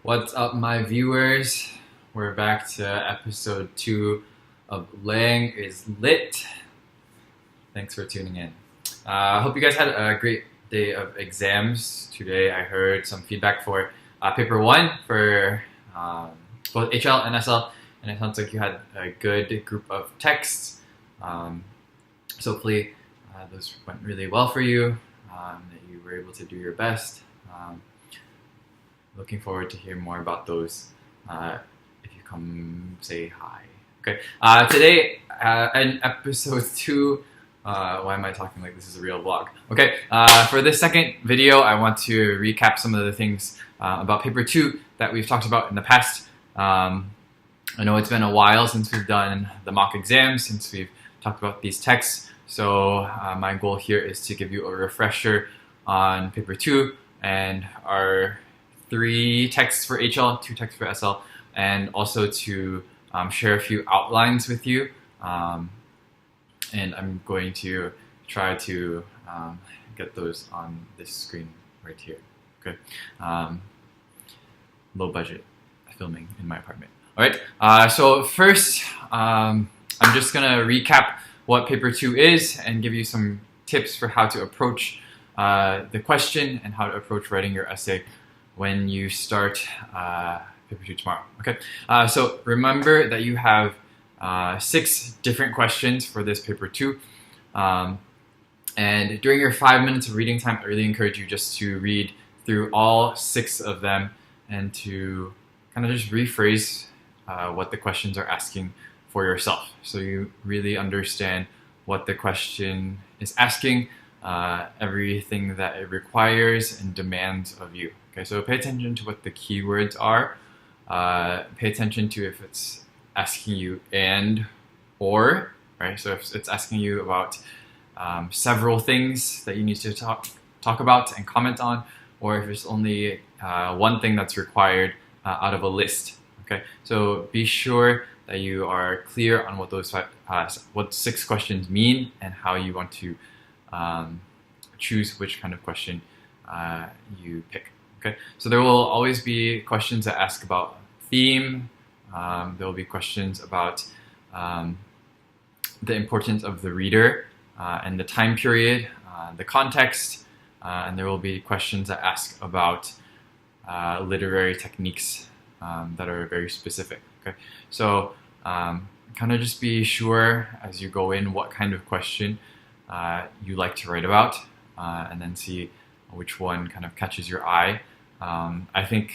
What's up, my viewers? We're back to episode 2 of Lang is Lit. Thanks for tuning in. I hope you guys had a great day of exams. Today I heard some feedback for paper 1 for both HL and SL, and it sounds like you had a good group of texts. So hopefully those went really well for you, that you were able to do your best. Looking forward to hear more about those if you come say hi. Okay, today in episode 2, why am I talking like this is a real vlog? Okay, for this second video I want to recap some of the things about paper 2 that we've talked about in the past. I know it's been a while since we've done the mock exams, since we've talked about these texts, so my goal here is to give you a refresher on paper 2 and our 3 texts for HL, 2 texts for SL, and also to share a few outlines with you. And I'm going to try to get those on this screen right here. Okay, low budget filming in my apartment. All right. So first, I'm just gonna recap what paper 2 is and give you some tips for how to approach the question and how to approach writing your essay when you start paper 2 tomorrow. Okay, so remember that you have 6 different questions for this paper 2, and during your 5 minutes of reading time, I really encourage you just to read through all 6 of them and to kind of just rephrase what the questions are asking for yourself, so you really understand what the question is asking, everything that it requires and demands of you. Okay, so pay attention to what the keywords are. Pay attention to if it's asking you and or, right? So if it's asking you about several things that you need to talk about and comment on, or if it's only one thing that's required out of a list. Okay, so be sure that you are clear on what those what 6 questions mean and how you want to choose which kind of question you pick. Okay, so there will always be questions that ask about theme. There will be questions about the importance of the reader and the time period, the context, and there will be questions that ask about literary techniques that are very specific. Okay, so kind of just be sure as you go in what kind of question you like to write about, and then see which one kind of catches your eye. I think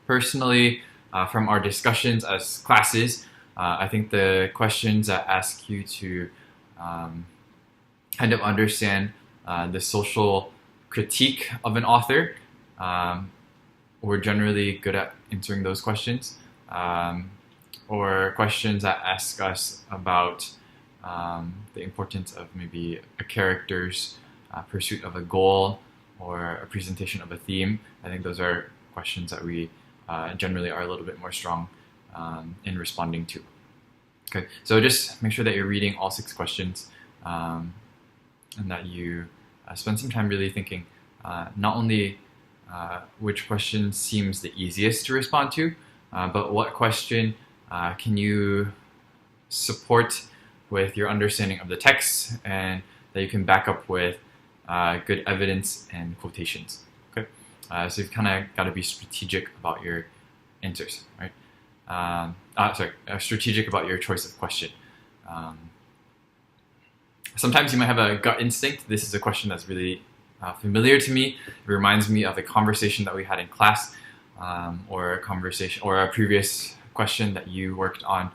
personally, from our discussions as classes, I think the questions that ask you to kind of understand the social critique of an author, we're generally good at answering those questions, or questions that ask us about the importance of maybe a character's pursuit of a goal or a presentation of a theme. I think those are questions that we generally are a little bit more strong in responding to. Okay, so just make sure that you're reading all 6 questions, and that you spend some time really thinking not only which question seems the easiest to respond to, but what question can you support with your understanding of the text and that you can back up with good evidence and quotations. Okay, so you've kind of got to be strategic about your answers, right? Strategic about your choice of question. Sometimes you might have a gut instinct. This is a question that's really familiar to me. It reminds me of a conversation that we had in class, or a conversation or a previous question that you worked on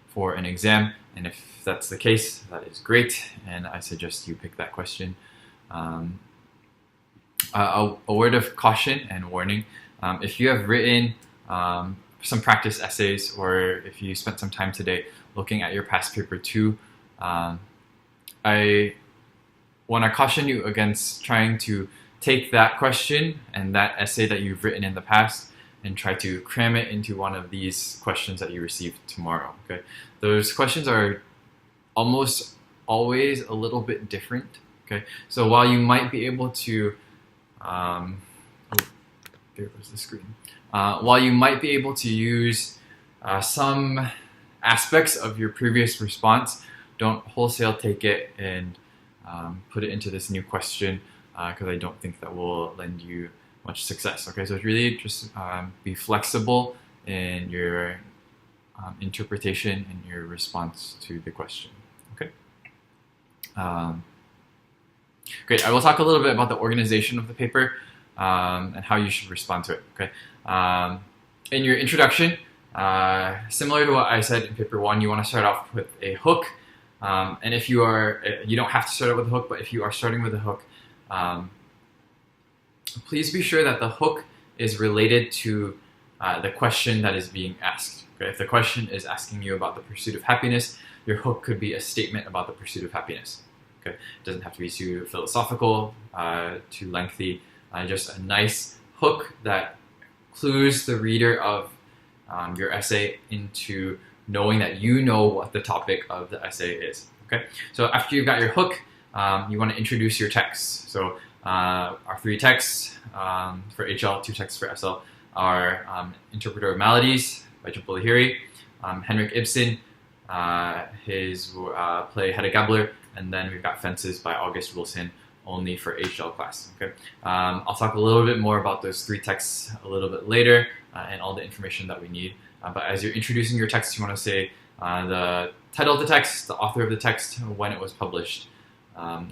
for an exam. And if that's the case, that is great, and I suggest you pick that question. A word of caution and warning: if you have written some practice essays, or if you spent some time today looking at your past paper 2, I want to caution you against trying to take that question and that essay that you've written in the past and try to cram it into one of these questions that you receive tomorrow. Okay, those questions are almost always a little bit different. Okay, so while you might be able to there goes the screen. While you might be able to use some aspects of your previous response, don't wholesale take it and put it into this new question, because I don't think that will lend you much success. Okay, so it's really just be flexible in your interpretation and your response to the question. Okay. Great. I will talk a little bit about the organization of the paper and how you should respond to it. Okay. In your introduction, similar to what I said in paper 1, you want to start off with a hook. And if you are, you don't have to start out with a hook, but if you are starting with a hook, please be sure that the hook is related to the question that is being asked. Okay? If the question is asking you about the pursuit of happiness, your hook could be a statement about the pursuit of happiness. Okay? It doesn't have to be too philosophical, too lengthy. Just a nice hook that clues the reader of your essay into knowing that you know what the topic of the essay is. Okay? So after you've got your hook, you want to introduce your text. So our 3 texts for HL, 2 texts for SL are Interpreter of Maladies by Jhumpa Lahiri, Henrik Ibsen, his play Hedda Gabler, and then we've got Fences by August Wilson, only for HL class. Okay, I'll talk a little bit more about those 3 texts a little bit later and all the information that we need. But as you're introducing your text, you want to say the title of the text, the author of the text, when it was published.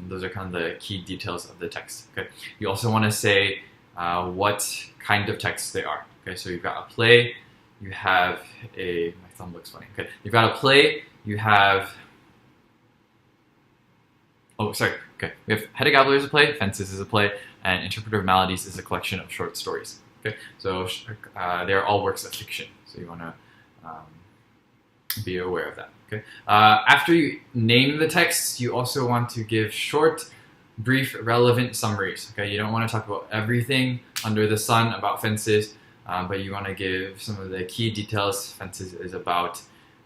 Those are kind of the key details of the text. Okay, you also want to say what kind of texts they are. Okay, so you've got a play, you have a, my thumb looks funny. Okay, you've got a play, you have, oh sorry, okay, we have Hedda Gabler is a play, Fences is a play, and Interpreter of Maladies is a collection of short stories. Okay, so they're all works of fiction, so you want to be aware of that. Okay, after you name the text, you also want to give short, brief, relevant summaries. Okay, you don't want to talk about everything under the sun about Fences, but you want to give some of the key details. Fences is about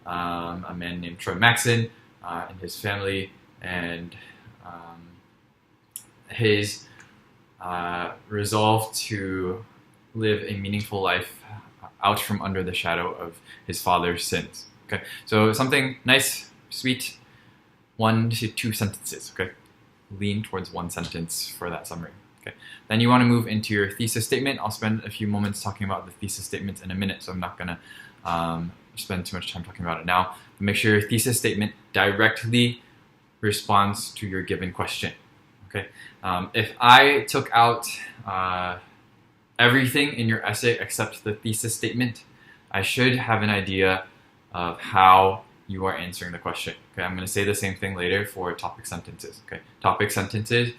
a man named Troy Maxon and his family, and his resolve to live a meaningful life out from under the shadow of his father's sins. Okay, so something nice, sweet, 1 to 2 sentences. Okay, lean towards 1 sentence for that summary. Okay, then you want to move into your thesis statement. I'll spend a few moments talking about the thesis statements in a minute, so I'm not going to spend too much time talking about it now. But make sure your thesis statement directly responds to your given question. Okay, if I took out everything in your essay except the thesis statement, I should have an idea of how you are answering the question. Okay, I'm going to say the same thing later for topic sentences. Okay, topic sentences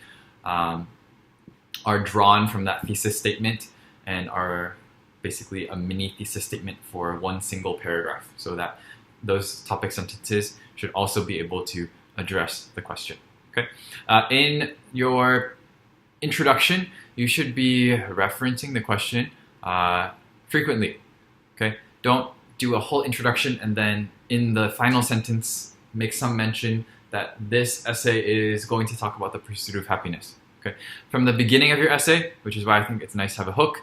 are drawn from that thesis statement and are basically a mini thesis statement for 1 single paragraph, so that those topic sentences should also be able to address the question. Okay, in your introduction, you should be referencing the question frequently. Okay, don't do a whole introduction and then in the final sentence make some mention that this essay is going to talk about the pursuit of happiness. Okay, from the beginning of your essay, which is why I think it's nice to have a hook,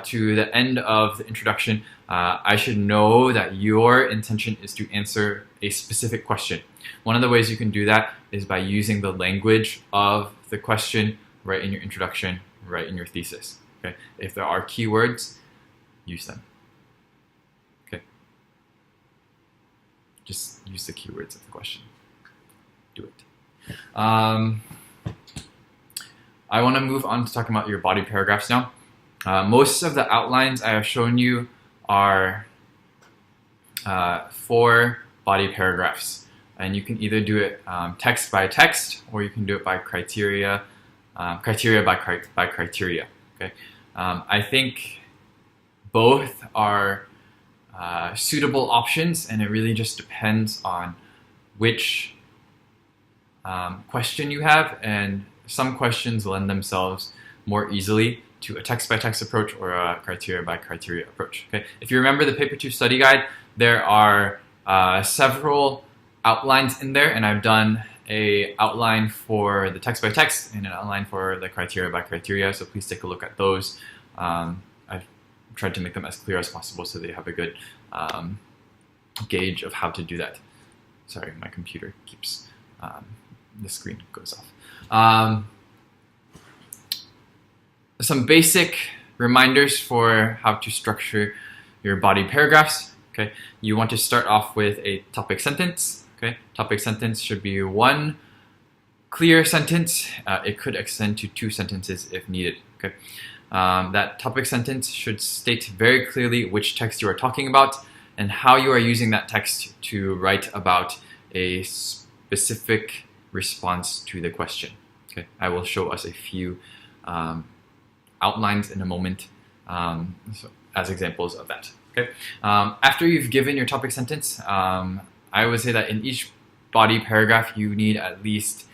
to the end of the introduction, I should know that your intention is to answer a specific question. One of the ways you can do that is by using the language of the question right in your introduction, right in your thesis. Okay, if there are keywords, use them. Okay, just use the keywords of the question. Do it. I want to move on to talking about your body paragraphs now. Most of the outlines I have shown you are 4 body paragraphs, and you can either do it text by text, or you can do it by criteria, criteria by criteria. Okay, I think both are suitable options, and it really just depends on which question you have, and some questions lend themselves more easily to a text-by-text approach or a criteria-by-criteria approach. Okay? If you remember the Paper 2 study guide, there are several outlines in there, and I've done an outline for the text-by-text and an outline for the criteria-by-criteria, so please take a look at those. I've tried to make them as clear as possible so they have a good gauge of how to do that. Sorry, my computer keeps, the screen goes off. Some basic reminders for how to structure your body paragraphs. Okay, you want to start off with a topic sentence. Okay, topic sentence should be one clear sentence. It could extend to 2 sentences if needed. Okay, that topic sentence should state very clearly which text you are talking about and how you are using that text to write about a specific response to the question. Okay, I will show us a few outlines in a moment as examples of that. Okay, after you've given your topic sentence, I would say that in each body paragraph you need at least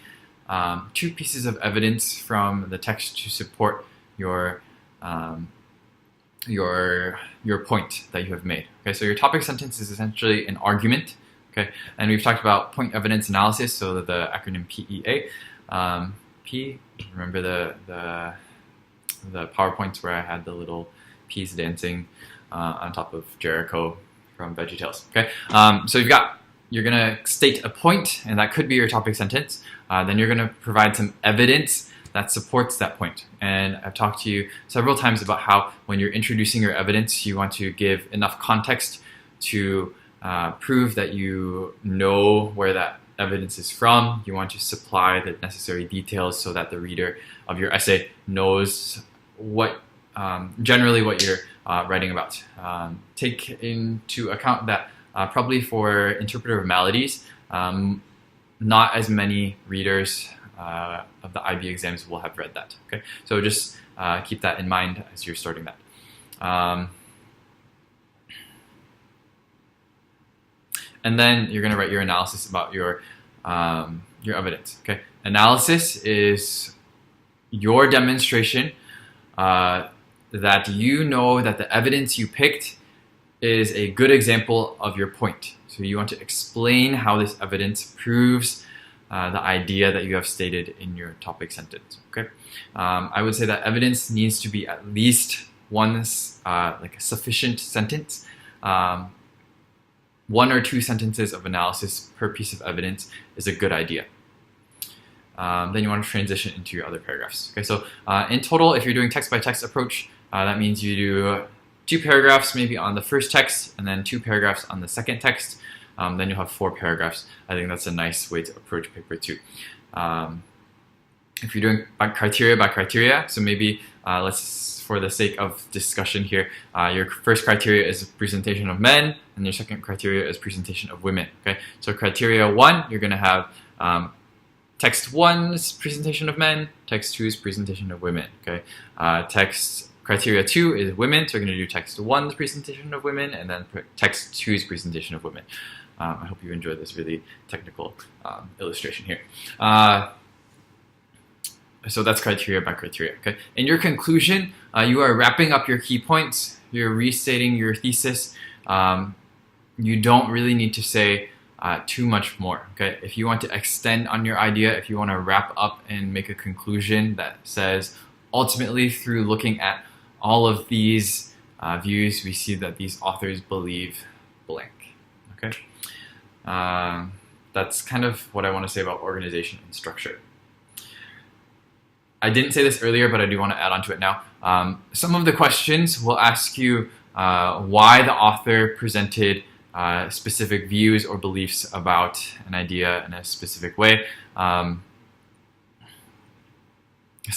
2 pieces of evidence from the text to support your point that you have made. Okay, so your topic sentence is essentially an argument. Okay, and we've talked about point evidence analysis, so the acronym PEA. P, remember the PowerPoints where I had the little peas dancing on top of Jericho from VeggieTales. Okay, so you're gonna state a point, and that could be your topic sentence. Then you're gonna provide some evidence that supports that point. And I've talked to you several times about how when you're introducing your evidence, you want to give enough context to prove that you know where that evidence is from. You want to supply the necessary details so that the reader of your essay knows what generally what you're writing about. Take into account that probably for interpretive maladies, not as many readers of the IB exams will have read that. Okay, so just keep that in mind as you're starting that. And then you're going to write your analysis about your evidence. Okay, analysis is your demonstration that you know that the evidence you picked is a good example of your point. So you want to explain how this evidence proves the idea that you have stated in your topic sentence. Okay, I would say that evidence needs to be at least one like a sufficient sentence. 1 or 2 sentences of analysis per piece of evidence is a good idea. Then you want to transition into your other paragraphs. Okay, so in total, if you're doing text-by-text approach, that means you do 2 paragraphs maybe on the first text and then 2 paragraphs on the second text. Then you'll have 4 paragraphs. I think that's a nice way to approach paper 2. If you're doing criteria by criteria, so maybe let's, for the sake of discussion here, your first criteria is presentation of men, and your second criteria is presentation of women. Okay, so criteria 1, you're going to have text 1's presentation of men, text 2's presentation of women. Okay, criteria 2 is women, so we're going to do text 1's presentation of women, and then text 2's presentation of women. I hope you enjoyed this really technical illustration here. So that's criteria by criteria. Okay. In your conclusion, you are wrapping up your key points. You're restating your thesis. You don't really need to say too much more. Okay. If you want to extend on your idea, if you want to wrap up and make a conclusion that says, ultimately, through looking at all of these views, we see that these authors believe blank. Okay. That's kind of what I want to say about organization and structure. I didn't say this earlier, but I do want to add on to it now. Some of the questions will ask you why the author presented specific views or beliefs about an idea in a specific way. Some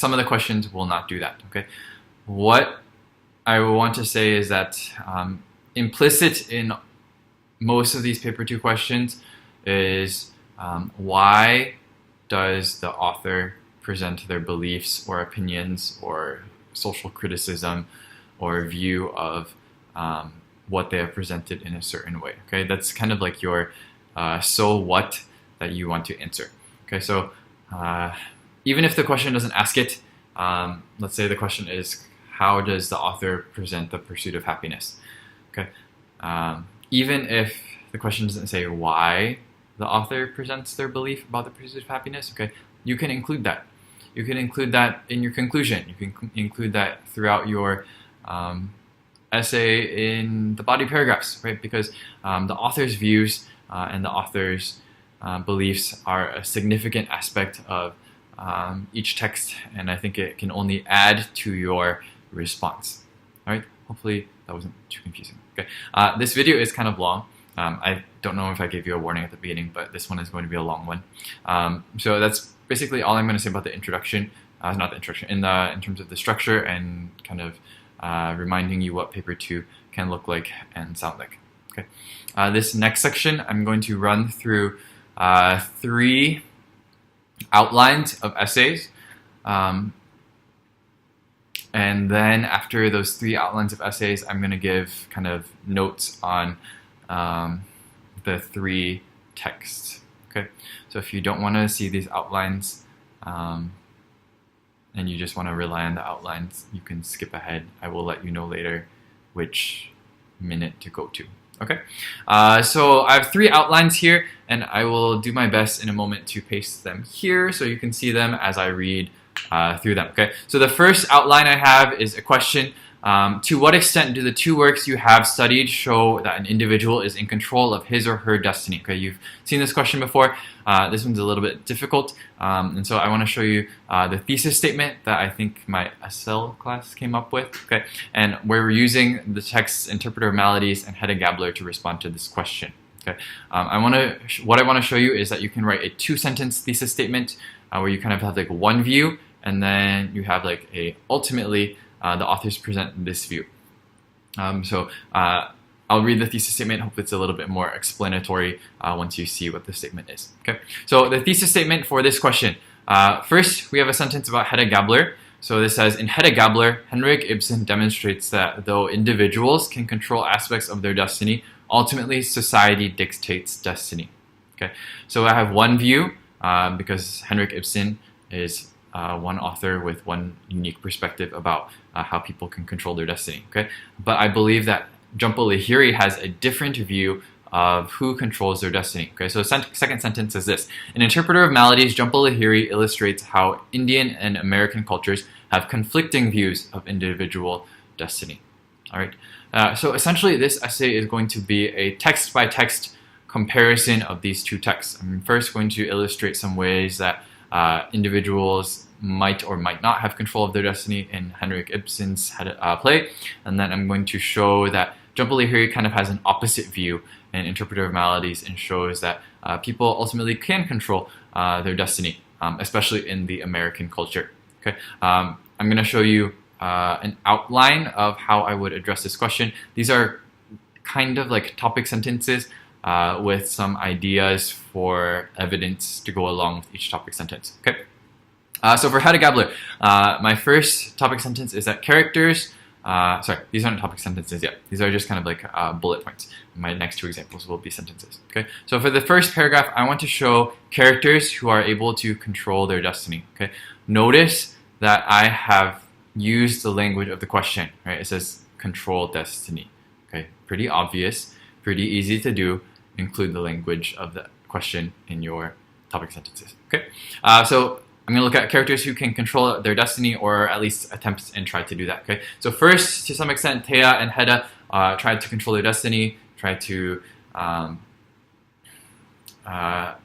of the questions will not do that. Okay, what I want to say is that implicit in most of these paper 2 questions is why does the author present their beliefs or opinions or social criticism or view of what they have presented in a certain way. Okay, that's kind of like your so what that you want to answer. Okay, so even if the question doesn't ask it, let's say the question is, how does the author present the pursuit of happiness? Okay, even if the question doesn't say why the author presents their belief about the pursuit of happiness, okay, you can include that. You can include that in your conclusion. You can include that throughout your essay in the body paragraphs, right? Because the author's views and the author's beliefs are a significant aspect of each text, and I think it can only add to your response. All right, hopefully that wasn't too confusing. Okay, this video is kind of long. I don't know if I gave you a warning at the beginning, but this one is going to be a long one. So that's basically all I'm going to say about the introduction. Not the introduction, in terms of the structure and kind of reminding you what paper 2 can look like and sound like. Okay. This next section, I'm going to run through 3 outlines of essays. And then after those 3 outlines of essays, I'm going to give kind of notes on the 3 texts. Okay. So if you don't want to see these outlines, and you just want to rely on the outlines, you can skip ahead. I will let you know later which minute to go to. Okay, so I have 3 outlines here, and I will do my best in a moment to paste them here so you can see them as I read through them. Okay, so the first outline I have is a question. To what extent do the 2 works you have studied show that an individual is in control of his or her destiny? Okay, you've seen this question before. This one's a little bit difficult, and so I want to show you the thesis statement that I think my SL class came up with. Okay, and where we're using the text's interpreter of maladies and Hedda-Gabler to respond to this question. Okay, what I want to show you is that you can write a 2-sentence thesis statement where you kind of have like one view, and then you have like a ultimately. The authors present this view. I'll read the thesis statement. Hope it's a little bit more explanatory once you see what the statement is. Okay. So the thesis statement for this question. First, we have a sentence about Hedda-Gabler. So this says, in Hedda-Gabler, Henrik Ibsen demonstrates that though individuals can control aspects of their destiny, ultimately society dictates destiny. Okay. So I have one view because Henrik Ibsen is one author with one unique perspective about how people can control their destiny. Okay, but I believe that Jhumpa Lahiri has a different view of who controls their destiny. Okay, so the second sentence is this: an interpreter of maladies, Jhumpa Lahiri illustrates how Indian and American cultures have conflicting views of individual destiny. All right, so essentially this essay is going to be a text-by-text comparison of these 2 texts. I'm first going to illustrate some ways that individuals might or might not have control of their destiny in Henrik Ibsen's play, and then I'm going to show that Jhumpa Lahiri kind of has an opposite view in Interpreter of Maladies and shows that people ultimately can control their destiny, especially in the American culture. Okay, I'm going to show you an outline of how I would address this question. These are kind of like topic sentences with some ideas for evidence to go along with each topic sentence. Okay. So for Hedda-Gabler, my first topic sentence is that characters, sorry, these aren't topic sentences yet. These are just kind of like bullet points. My next 2 examples will be sentences. Okay. So for the first paragraph, I want to show characters who are able to control their destiny. Okay. Notice that I have used the language of the question. Right. It says control destiny. Okay. Pretty obvious. Pretty easy to do. Include the language of the question in your topic sentences. Okay. So I'm going to look at characters who can control their destiny, or at least attempt and try to do that. Okay. So first, to some extent, Thea and Hedda tried to control their destiny, tried to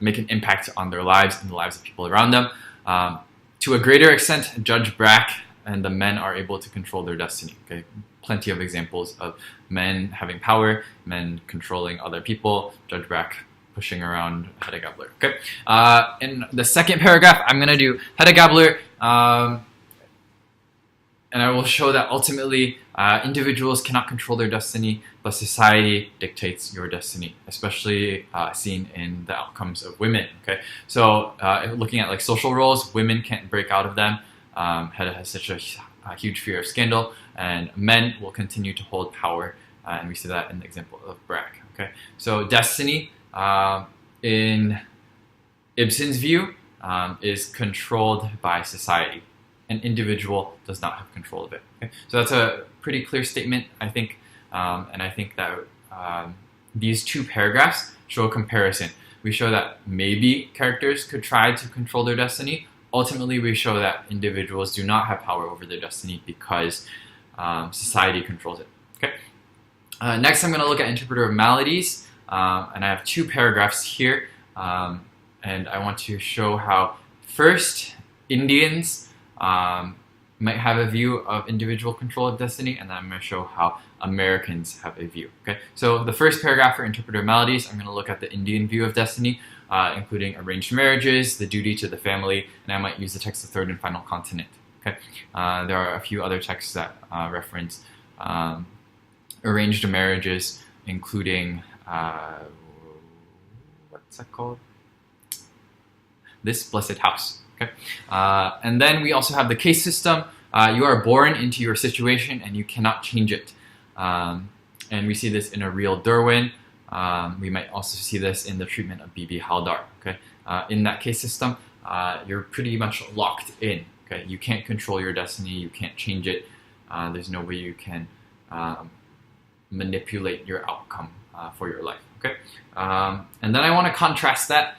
make an impact on their lives and the lives of people around them. To a greater extent, Judge Brack and the men are able to control their destiny. Okay. Plenty of examples of men having power, men controlling other people. Judge Brack pushing around Hedda-Gabler. Okay. In the second paragraph, I'm going to do Hedda-Gabler, and I will show that ultimately individuals cannot control their destiny, but society dictates your destiny, especially seen in the outcomes of women. Okay. So looking at like social roles, women can't break out of them. Hedda has such a huge fear of scandal, and men will continue to hold power, and we see that in the example of Brack. Okay. So destiny, in Ibsen's view, is controlled by society. An individual does not have control of it. Okay? So that's a pretty clear statement, I think, and I think that these 2 paragraphs show a comparison. We show that maybe characters could try to control their destiny. Ultimately, we show that individuals do not have power over their destiny because society controls it. Okay. Next, I'm going to look at interpreter of maladies, and I have 2 paragraphs here, and I want to show how first Indians might have a view of individual control of destiny, and then I'm going to show how Americans have a view. Okay, so the first paragraph for interpreter of maladies, I'm going to look at the Indian view of destiny, including arranged marriages, the duty to the family, and I might use the text of Third and Final Continent. Okay, there are a few other texts that reference arranged marriages, including what's that called? This Blessed House. Okay, and then we also have the case system. You are born into your situation and you cannot change it. And we see this in a real Derwin. We might also see this in the treatment of B.B. Haldar. Okay, in that case system, you're pretty much locked in. Okay, you can't control your destiny. You can't change it. There's no way you can manipulate your outcome for your life. Okay, and then I want to contrast that.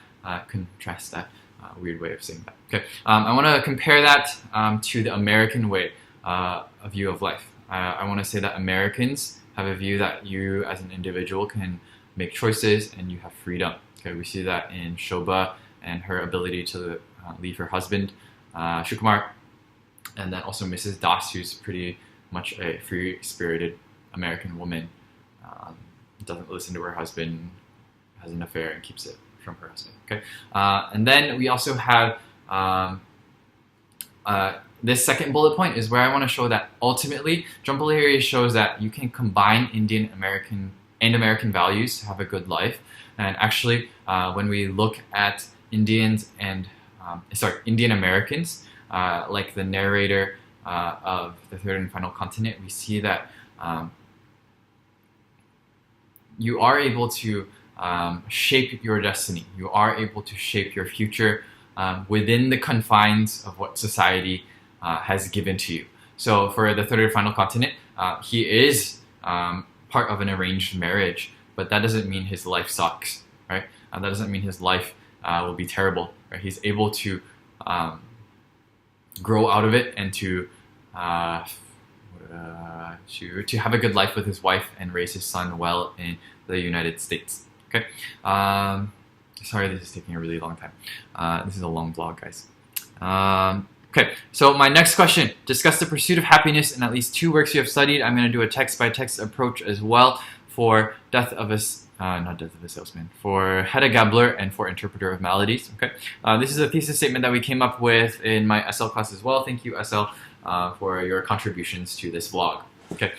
Weird way of saying that. Okay, I want to compare that to the American way, a view of life. I want to say that Americans have a view that you as an individual can make choices and you have freedom. Okay, we see that in Shobha and her ability to leave her husband, Shukumar, and then also Mrs. Das, who's pretty much a free-spirited American woman, doesn't listen to her husband, has an affair, and keeps it from her husband. Okay, and then we also have this second bullet point is where I want to show that ultimately Jambalahiri shows that you can combine Indian American values to have a good life. And actually, when we look at Indian Americans, like the narrator of the Third and Final Continent, we see that you are able to shape your destiny. You are able to shape your future within the confines of what society has given to you. So for the Third and Final Continent, he is part of an arranged marriage, but that doesn't mean his life sucks, right? That doesn't mean his life will be terrible, right? He's able to grow out of it and to have a good life with his wife and raise his son well in the United States. Okay. Sorry, this is taking a really long time. This is a long vlog, guys. Okay, so my next question: discuss the pursuit of happiness in at least 2 works you have studied. I'm going to do a text-by-text approach as well for Death of a Salesman, for Hedda Gabler, and for Interpreter of Maladies. Okay, this is a thesis statement that we came up with in my SL class as well. Thank you, SL, for your contributions to this vlog. Okay.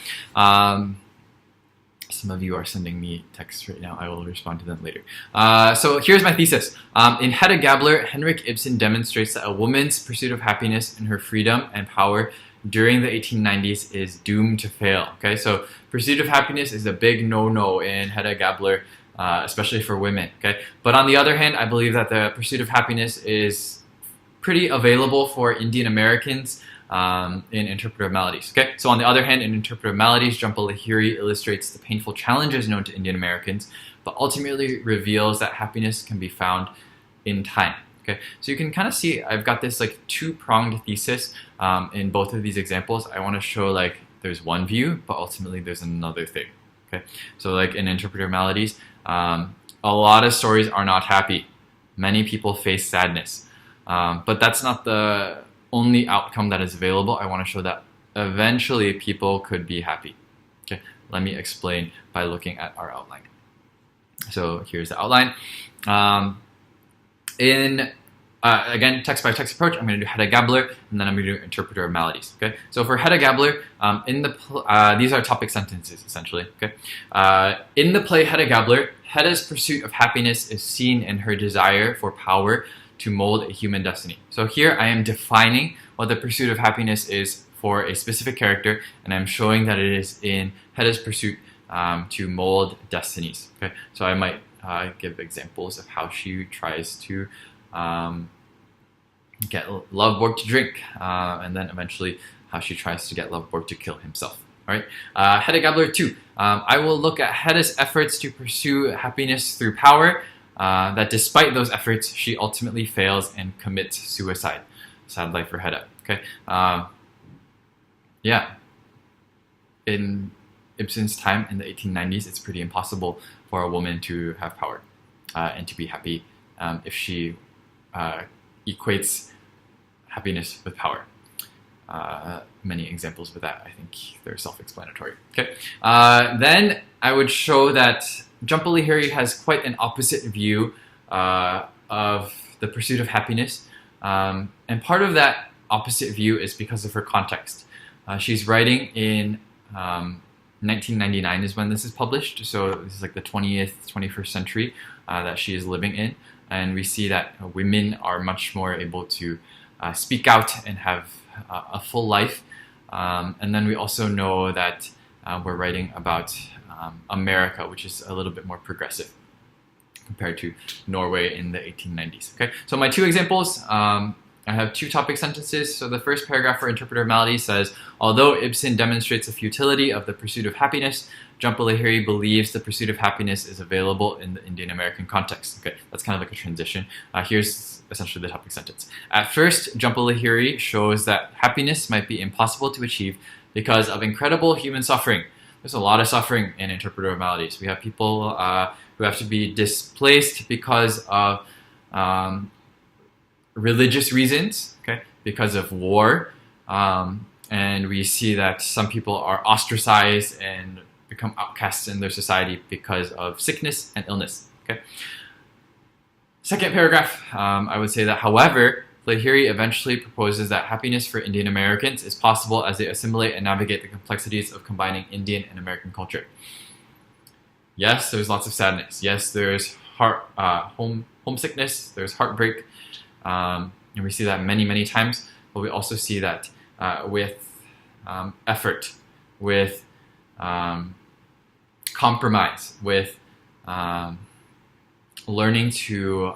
Some of you are sending me texts right now. I will respond to them later. So here's my thesis. In Hedda Gabler, Henrik Ibsen demonstrates that a woman's pursuit of happiness and her freedom and power during the 1890s is doomed to fail. Okay, so pursuit of happiness is a big no-no in Hedda Gabler, especially for women. Okay, but on the other hand, I believe that the pursuit of happiness is pretty available for Indian Americans in Interpreter of Maladies. Okay, so on the other hand, in Interpreter of Maladies, Jambalahiri illustrates the painful challenges known to Indian Americans, but ultimately reveals that happiness can be found in time. Okay, so you can kind of see I've got this like 2-pronged thesis in both of these examples. I want to show like there's one view, but ultimately there's another thing. Okay, so like in Interpreter of Maladies, a lot of stories are not happy. Many people face sadness, but that's not the only outcome that is available. I want to show that eventually people could be happy. Okay, let me explain by looking at our outline. So here's the outline. Again, text-by-text approach, I'm going to do Hedda Gabler, and then I'm going to do Interpreter of Maladies. Okay, so for Hedda Gabler, these are topic sentences essentially. Okay, in the play Hedda Gabler, Hedda's pursuit of happiness is seen in her desire for power to mold a human destiny. So here I am defining what the pursuit of happiness is for a specific character, and I'm showing that it is in Hedda's pursuit to mold destinies. Okay, so I might give examples of how she tries to get Loveborg to drink, and then eventually how she tries to get Loveborg to kill himself. All right, Hedda Gabler 2. I will look at Hedda's efforts to pursue happiness through power, that despite those efforts, she ultimately fails and commits suicide. Sad life for Hedda. Okay, yeah. In Ibsen's time in the 1890s, it's pretty impossible for a woman to have power and to be happy if she equates happiness with power. Many examples with that, I think they're self-explanatory. Okay, then I would show that Jhumpa Lahiri has quite an opposite view of the pursuit of happiness, and part of that opposite view is because of her context. She's writing in 1999 is when this is published, so this is like the 20th, 21st century that she is living in, and we see that women are much more able to speak out and have a full life. And then we also know that we're writing about America, which is a little bit more progressive compared to Norway in the 1890s. Okay, so my two examples, I have two topic sentences. So the first paragraph for interpretive malady says, although Ibsen demonstrates the futility of the pursuit of happiness, Jhumpa Lahiri believes the pursuit of happiness is available in the Indian American context. Okay, that's kind of like a transition. Here's essentially the topic sentence. At first, Jhumpa Lahiri shows that happiness might be impossible to achieve because of incredible human suffering. There's a lot of suffering in interpretive maladies. We have people who have to be displaced because of religious reasons, okay, because of war, and we see that some people are ostracized and become outcasts in their society because of sickness and illness. Okay. Second paragraph, I would say that, however, Lahiri eventually proposes that happiness for Indian Americans is possible as they assimilate and navigate the complexities of combining Indian and American culture. Yes, there's lots of sadness. Yes, there's homesickness, there's heartbreak, and we see that many, many times, but we also see that with effort, with compromise, with learning to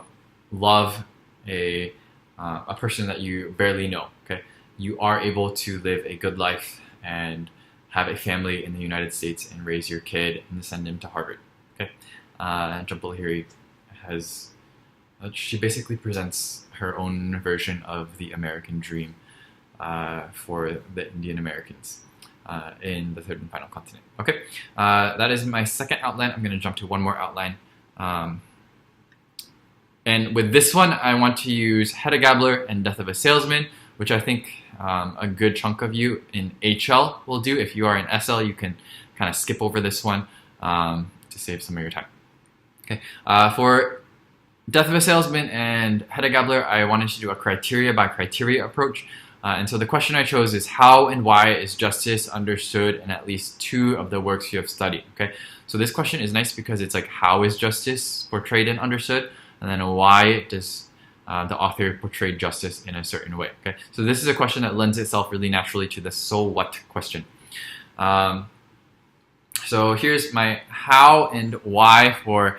love a person that you barely know, okay, you are able to live a good life and have a family in the United States and raise your kid and send him to Harvard. Okay, Jhumpa Lahiri she basically presents her own version of the American dream for the Indian Americans in the third and final continent. Okay, that is my second outline. I'm going to jump to one more outline. And with this one, I want to use Hedda Gabler and Death of a Salesman, which I think a good chunk of you in HL will do. If you are in SL, you can kind of skip over this one to save some of your time. Okay, for Death of a Salesman and Hedda Gabler, I wanted to do a criteria by criteria approach. And so the question I chose is, how and why is justice understood in at least two of the works you have studied? Okay, so this question is nice because it's like, how is justice portrayed and understood? And then why does the author portray justice in a certain way? Okay, so this is a question that lends itself really naturally to the so what question. So here's my how and why for,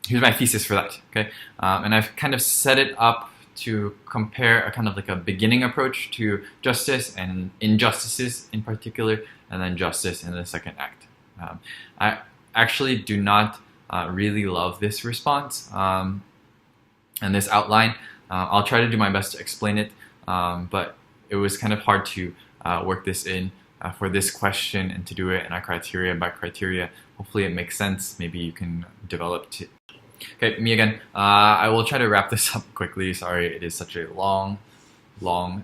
here's my thesis for that. Okay, and I've kind of set it up to compare a kind of like a beginning approach to justice and injustices in particular, and then justice in the second act. I actually do not really love this response and this outline. I'll try to do my best to explain it, but it was kind of hard to work this in for this question and to do it in a criteria by criteria. Hopefully it makes sense. Maybe you can develop it. Okay, me again. I will try to wrap this up quickly. Sorry, it is such a long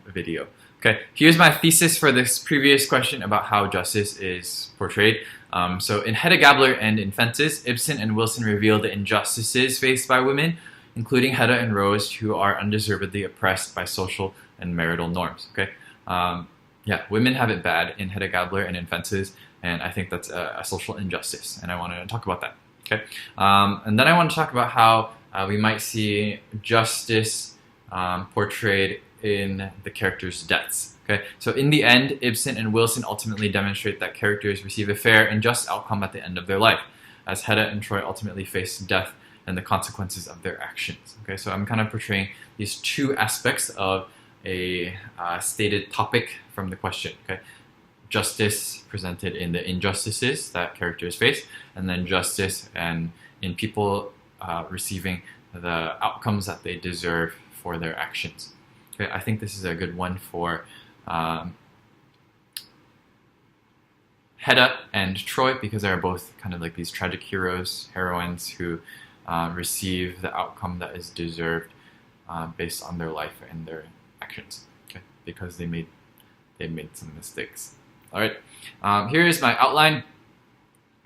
video. Okay, here's my thesis for this previous question about how justice is portrayed. So in Hedda Gabler and in Fences, Ibsen and Wilson reveal the injustices faced by women, including Hedda and Rose, who are undeservedly oppressed by social and marital norms. Okay, yeah, women have it bad in Hedda Gabler and in Fences, and I think that's a social injustice, and I want to talk about that. Okay, and then I want to talk about how we might see justice portrayed in the characters' deaths. Okay, so in the end, Ibsen and Wilson ultimately demonstrate that characters receive a fair and just outcome at the end of their life, as Hedda and Troy ultimately face death and the consequences of their actions. Okay, so I'm kind of portraying these two aspects of a stated topic from the question. Okay, justice presented in the injustices that characters face, and then justice and in people receiving the outcomes that they deserve for their actions. Okay, I think this is a good one for Hedda and Troy, because they're both kind of like these tragic heroines who receive the outcome that is deserved based on their life and their actions, okay? Because they made some mistakes. All right, here is my outline,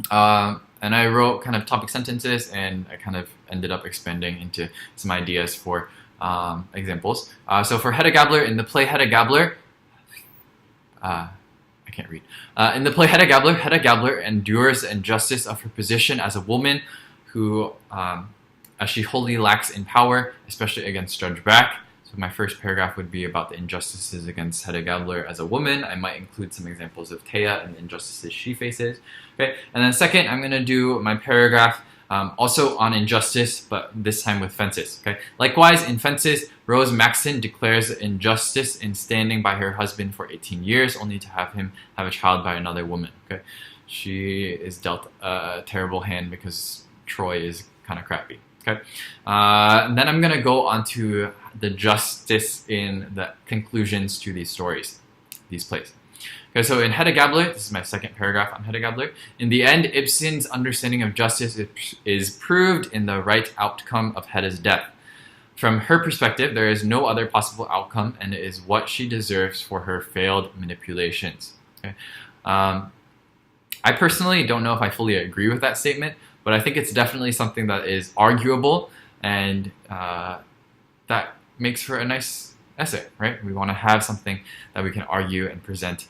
and I wrote kind of topic sentences, and I kind of ended up expanding into some ideas for examples. So for Hedda Gabler, in the play Hedda Gabler, I can't read. In the play Hedda Gabler endures the injustice of her position as a woman who, as she wholly lacks in power, especially against Judge Brack. So my first paragraph would be about the injustices against Hedda Gabler as a woman. I might include some examples of Thea and the injustices she faces. Okay, and then second, I'm going to do my paragraph also on injustice, but this time with Fences. Okay. Likewise, in Fences, Rose Maxon declares injustice in standing by her husband for 18 years, only to have him have a child by another woman. Okay, she is dealt a terrible hand because Troy is kind of crappy. Okay, and then I'm gonna go on to the justice in the conclusions to these stories, these plays. Okay, so in Hedda Gabler, this is my second paragraph on Hedda Gabler. In the end, Ibsen's understanding of justice is proved in the right outcome of Hedda's death. From her perspective, there is no other possible outcome, and it is what she deserves for her failed manipulations. Okay? I personally don't know if I fully agree with that statement, but I think it's definitely something that is arguable, and that makes for a nice essay, right? We want to have something that we can argue and present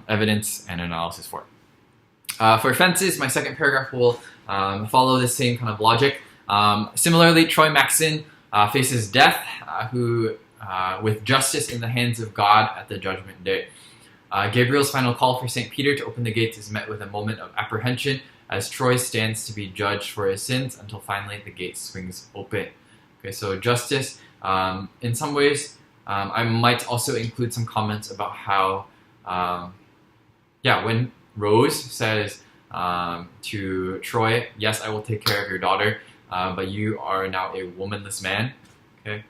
evidence and analysis for. For Fences, my second paragraph will follow the same kind of logic. Similarly, Troy Maxon faces death, with justice in the hands of God at the judgment day. Gabriel's final call for St. Peter to open the gates is met with a moment of apprehension as Troy stands to be judged for his sins until finally the gate swings open. Okay, so justice, in some ways, I might also include some comments about how, when Rose says to Troy, yes, I will take care of your daughter, but you are now a womanless man, okay,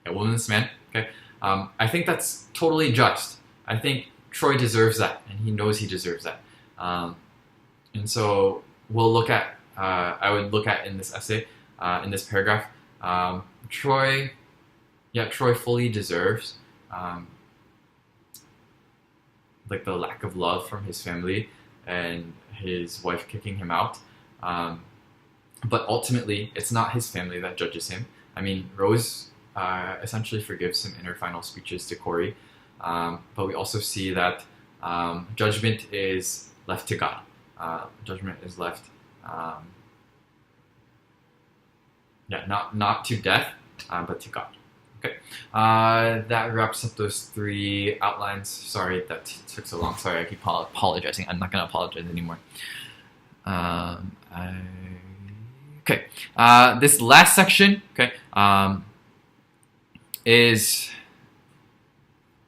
womanless man, okay, I think that's totally just. I think Troy deserves that, and he knows he deserves that. And so we'll look at, I would look at in this essay, in this paragraph, Troy fully deserves like the lack of love from his family and his wife kicking him out. But ultimately, it's not his family that judges him. I mean, Rose essentially forgives him in her final speeches to Corey. But we also see that judgment is left to God. Judgment is left, not to death, but to God. Okay, that wraps up those three outlines. Sorry that took so long. Sorry, I keep apologizing. I'm not going to apologize anymore. Okay, this last section, okay, is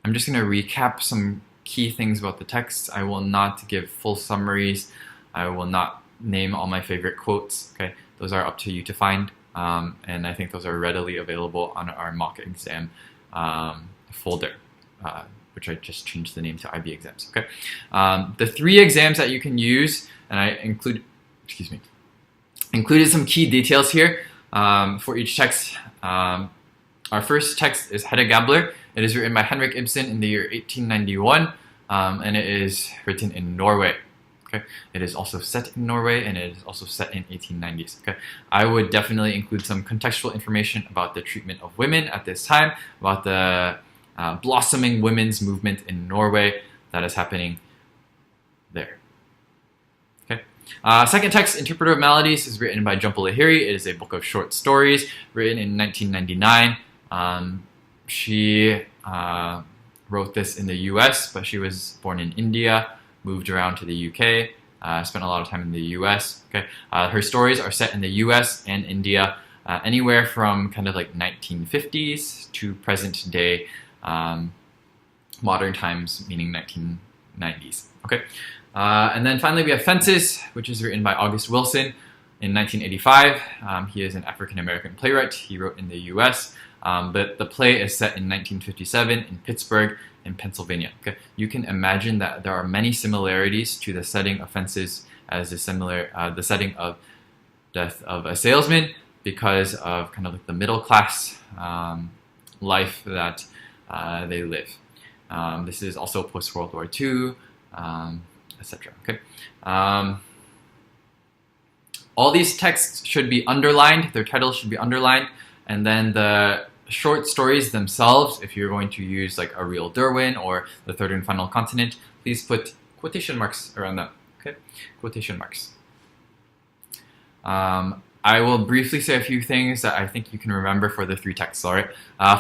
I'm just going to recap some key things about the text. I will not give full summaries. I will not name all my favorite quotes. Okay, those are up to you to find. And I think those are readily available on our mock exam folder, which I just changed the name to IB exams. Okay, the three exams that you can use, and I included some key details here for each text. Our first text is Hedda Gabler. It is written by Henrik Ibsen in the year 1891, and it is written in Norway. Okay, it is also set in Norway, and it is also set in 1890s. Okay, I would definitely include some contextual information about the treatment of women at this time, about the blossoming women's movement in Norway that is happening there. Okay, second text, Interpreter of Maladies, is written by Jhumpa Lahiri. It is a book of short stories written in 1999. She wrote this in the U.S., but she was born in India, moved around to the U.K., spent a lot of time in the U.S. Okay, her stories are set in the U.S. and India, anywhere from kind of like 1950s to present day, modern times, meaning 1990s. Okay, and then finally we have Fences, which is written by August Wilson in 1985. He is an African-American playwright. He wrote in the U.S. but the play is set in 1957 in Pittsburgh, in Pennsylvania. Okay, you can imagine that there are many similarities to the setting of Fences as the setting of Death of a Salesman, because of kind of like the middle class life that they live. This is also post World War II, etc. Okay. All these texts should be underlined. Their titles should be underlined, and then the short stories themselves, if you're going to use like A Real Derwin or The Third and Final Continent, please put quotation marks around them. Okay, quotation marks. I will briefly say a few things that I think you can remember for the three texts. All right,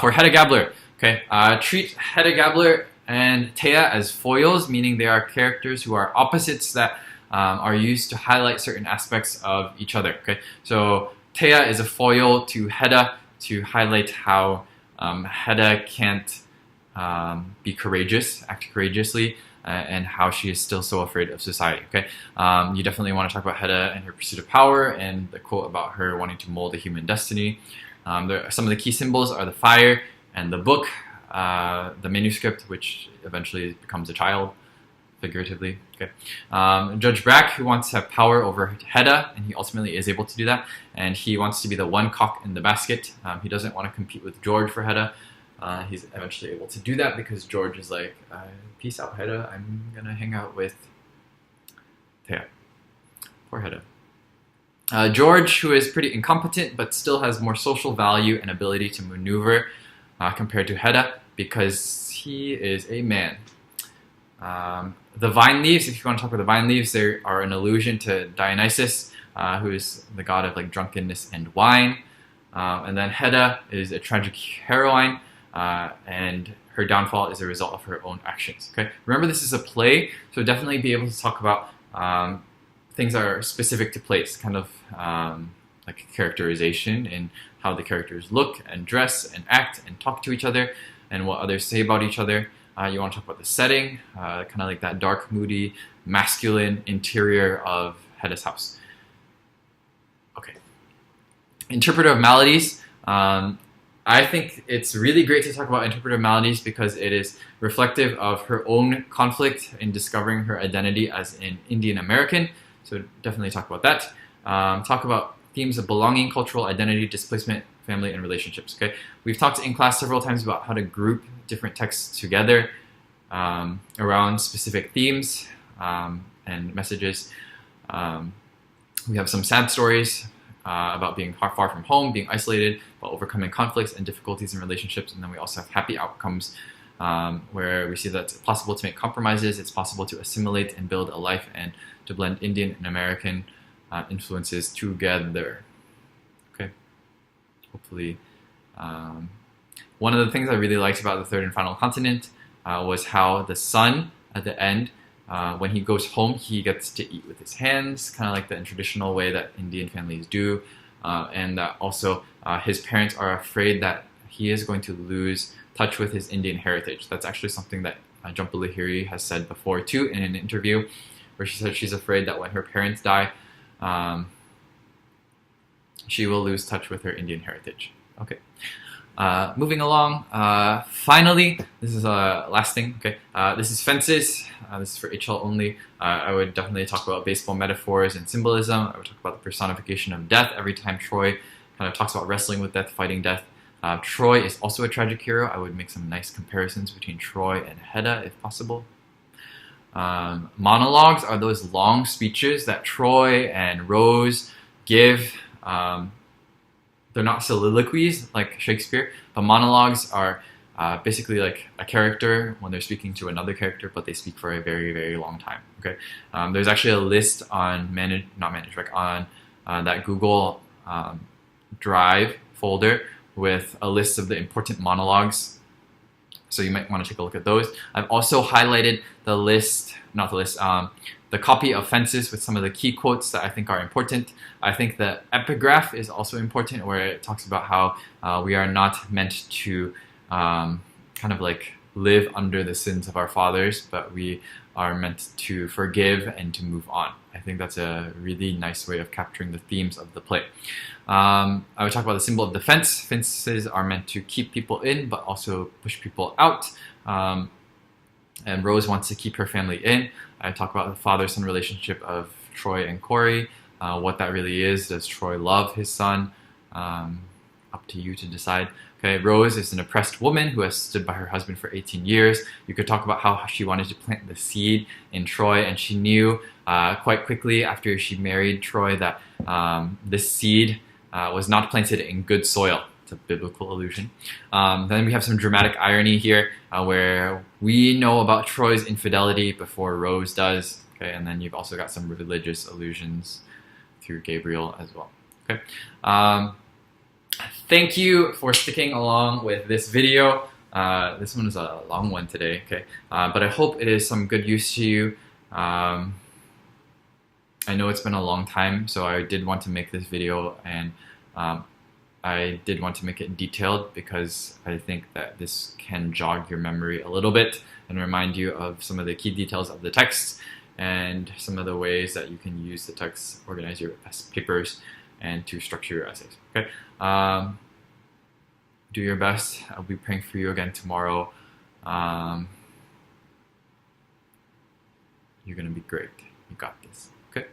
for Hedda Gabler, okay, treat Hedda Gabler and Thea as foils, meaning they are characters who are opposites that are used to highlight certain aspects of each other. Okay, so Thea is a foil to Hedda to highlight how Hedda can't be courageous, act courageously, and how she is still so afraid of society. Okay, you definitely want to talk about Hedda and her pursuit of power, and the quote about her wanting to mold a human destiny. Some of the key symbols are the fire and the book, the manuscript, which eventually becomes a child, figuratively. Okay, Judge Brack, who wants to have power over Hedda, and he ultimately is able to do that, and he wants to be the one cock in the basket. He doesn't want to compete with George for Hedda. He's eventually able to do that because George is like, peace out, Hedda, I'm gonna hang out with Thea. Poor Hedda. George, who is pretty incompetent but still has more social value and ability to maneuver compared to Hedda because he is a man. The vine leaves, if you want to talk about the vine leaves, they are an allusion to Dionysus, who is the god of like drunkenness and wine. And then Hedda is a tragic heroine, and her downfall is a result of her own actions. Okay, remember this is a play, so definitely be able to talk about things that are specific to plays, kind of like characterization in how the characters look and dress and act and talk to each other and what others say about each other. You want to talk about the setting, kind of like that dark, moody, masculine interior of Hedda's house. Okay. Interpretive maladies. I think it's really great to talk about interpretive maladies because it is reflective of her own conflict in discovering her identity as an Indian American. So definitely talk about that. Talk about themes of belonging, cultural identity, displacement, family, and relationships. Okay, we've talked in class several times about how to group different texts together around specific themes and messages. We have some sad stories about being far from home, being isolated, about overcoming conflicts and difficulties in relationships, and then we also have happy outcomes where we see that it's possible to make compromises, it's possible to assimilate and build a life, and to blend Indian and American influences together. Okay, hopefully. One of the things I really liked about The Third and Final Continent was how the son at the end, when he goes home, he gets to eat with his hands, kind of like the traditional way that Indian families do, and that also his parents are afraid that he is going to lose touch with his Indian heritage. That's actually something that Jhumpa Lahiri has said before too in an interview, where she said she's afraid that when her parents die, she will lose touch with her Indian heritage. Okay. Moving along, finally, this is last thing, okay, this is Fences, this is for HL only. I would definitely talk about baseball metaphors and symbolism. I would talk about the personification of death every time Troy kind of talks about wrestling with death, fighting death. Troy is also a tragic hero. I would make some nice comparisons between Troy and Hedda if possible. Monologues are those long speeches that Troy and Rose give. They're not soliloquies like Shakespeare, but monologues are basically like a character when they're speaking to another character, but they speak for a very, very long time. Okay, there's actually a list on that Google Drive folder with a list of the important monologues. So you might want to take a look at those. I've also highlighted the copy of Fences with some of the key quotes that I think are important. I think the epigraph is also important, where it talks about how we are not meant to kind of like live under the sins of our fathers, but we are meant to forgive and to move on. I think that's a really nice way of capturing the themes of the play. I would talk about the symbol of defense. Fences are meant to keep people in, but also push people out. And Rose wants to keep her family in. I talk about the father-son relationship of Troy and Corey, what that really is. Does Troy love his son? Up to you to decide. Okay, Rose is an oppressed woman who has stood by her husband for 18 years. You could talk about how she wanted to plant the seed in Troy, and she knew quite quickly after she married Troy that this seed was not planted in good soil. It's a biblical allusion. Then we have some dramatic irony here where we know about Troy's infidelity before Rose does. Okay, and then you've also got some religious allusions through Gabriel as well. Okay. Thank you for sticking along with this video. This one is a long one today, okay? But I hope it is some good use to you. I know it's been a long time, so I did want to make this video, and I did want to make it detailed because I think that this can jog your memory a little bit and remind you of some of the key details of the text and some of the ways that you can use the text, organize your papers, and to structure your essays. Okay. Do your best. I'll be praying for you again tomorrow. You're gonna be great. You got this. Okay.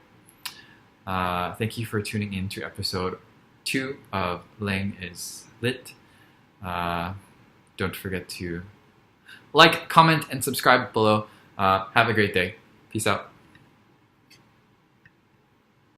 Thank you for tuning in to episode 2 of Lang is Lit. Don't forget to like, comment, and subscribe below. Have a great day. Peace out.